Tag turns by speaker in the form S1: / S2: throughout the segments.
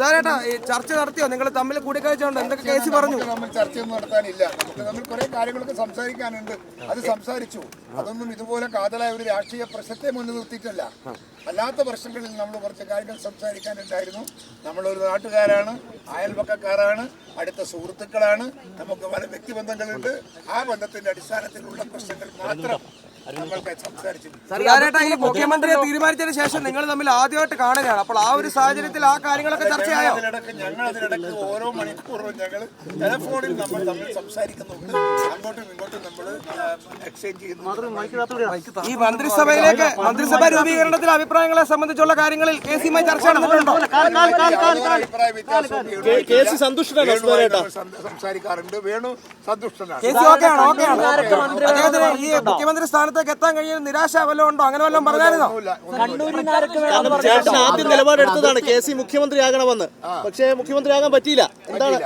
S1: സുധാരേട്ടാ, ഈ ചർച്ച നടത്തിയോ? നിങ്ങൾ തമ്മിൽ കൂടിക്കാഴ്ചയുണ്ടോ? എന്തൊക്കെ കേസ് പറഞ്ഞു?
S2: നമ്മൾ ചർച്ചയൊന്നും നടത്താനില്ല. നമുക്ക് തമ്മിൽ കുറെ കാര്യങ്ങളൊക്കെ സംസാരിക്കാനുണ്ട്. അത് സംസാരിച്ചു. അതൊന്നും ഇതുപോലെ കാതലായ ഒരു രാഷ്ട്രീയ പ്രശ്നത്തെ മുന്നിൽ നിർത്തിയിട്ടല്ല. അല്ലാത്ത പ്രശ്നങ്ങളിൽ നമ്മൾ കുറച്ച് കാര്യങ്ങൾ സംസാരിക്കാനുണ്ടായിരുന്നു. നമ്മളൊരു നാട്ടുകാരാണ്, അയൽപക്കക്കാരാണ്, അടുത്ത സുഹൃത്തുക്കളാണ്, നമുക്ക് പല വ്യക്തിബന്ധങ്ങളുണ്ട്. ആ ബന്ധത്തിന്റെ അടിസ്ഥാനത്തിലുള്ള പ്രശ്നങ്ങൾ മാത്രം നമ്മൾക്ക് സംസാരിച്ചു.
S1: സുധാരേട്ടാ, ഈ മുഖ്യമന്ത്രിയെ തീരുമാനിച്ചതിന് ശേഷം നിങ്ങൾ തമ്മിൽ ആദ്യമായിട്ട് കാണുകയാണ്. അപ്പോൾ ആ ഒരു സാഹചര്യത്തിൽ ആ കാര്യങ്ങളൊക്കെ ചർച്ചയായോ?
S2: ഞങ്ങൾ അതിനിടയ്ക്ക് ഓരോ മണിക്കൂറും ഞങ്ങൾ ടെലിഫോണിൽ നമ്മൾ തമ്മിൽ സംസാരിക്കുന്നുണ്ട്. അങ്ങോട്ടും ഇങ്ങോട്ടും നമ്മൾ എക്സ്ചേഞ്ച് ചെയ്യുന്നു.
S1: ഈ മന്ത്രിസഭ രൂപീകരണത്തിലെ അഭിപ്രായങ്ങളെ സംബന്ധിച്ചുള്ള കാര്യങ്ങളിൽ കേസുമായി ചർച്ച നടന്നിട്ടുണ്ടോ?
S2: അഭിപ്രായ വ്യത്യാസം സംസാരിക്കാറുണ്ട്. വേണു സന്തുഷ്ടനാണ്.
S1: അദ്ദേഹത്തിന് ഈ മുഖ്യമന്ത്രി സ്ഥാനത്തേക്ക് എത്താൻ കഴിയുന്ന നിരാശ വല്ലതും ഉണ്ടോ? അങ്ങനെ വല്ലതും പറഞ്ഞായിരുന്നോ?
S3: ചേട്ടൻ ആദ്യം നിലപാടെടുത്തതാണ് KC മുഖ്യമന്ത്രിയാകണമെന്ന്. പക്ഷേ മുഖ്യമന്ത്രിയാകാൻ പറ്റിയില്ല. എന്താണ്?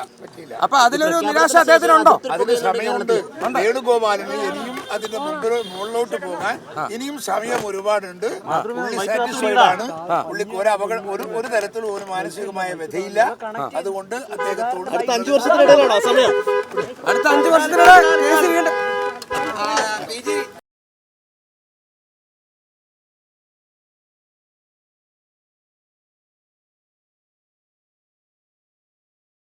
S1: അപ്പൊ അതിലൊരു നിരാശ അദ്ദേഹത്തിനുണ്ടോ?
S2: അതിന് സമയമുണ്ട്. വേണുഗോപാലിന് ഇനിയും അതിന്റെ മുകളിലോട്ട് പോകാൻ ഇനിയും സമയം ഒരുപാടുണ്ട്. പുള്ളി സാറ്റിസ്ഫൈഡ് ആണ്. പുള്ളിക്ക് ഒരു തരത്തിലും ഒരു മാനസികമായ വ്യഥയില്ല. അതുകൊണ്ട് അദ്ദേഹത്തോട്
S3: അടുത്ത 5 വർഷത്തിനിടയിലാണോ സമയം?
S1: അടുത്ത 5 വർഷത്തിനിടെ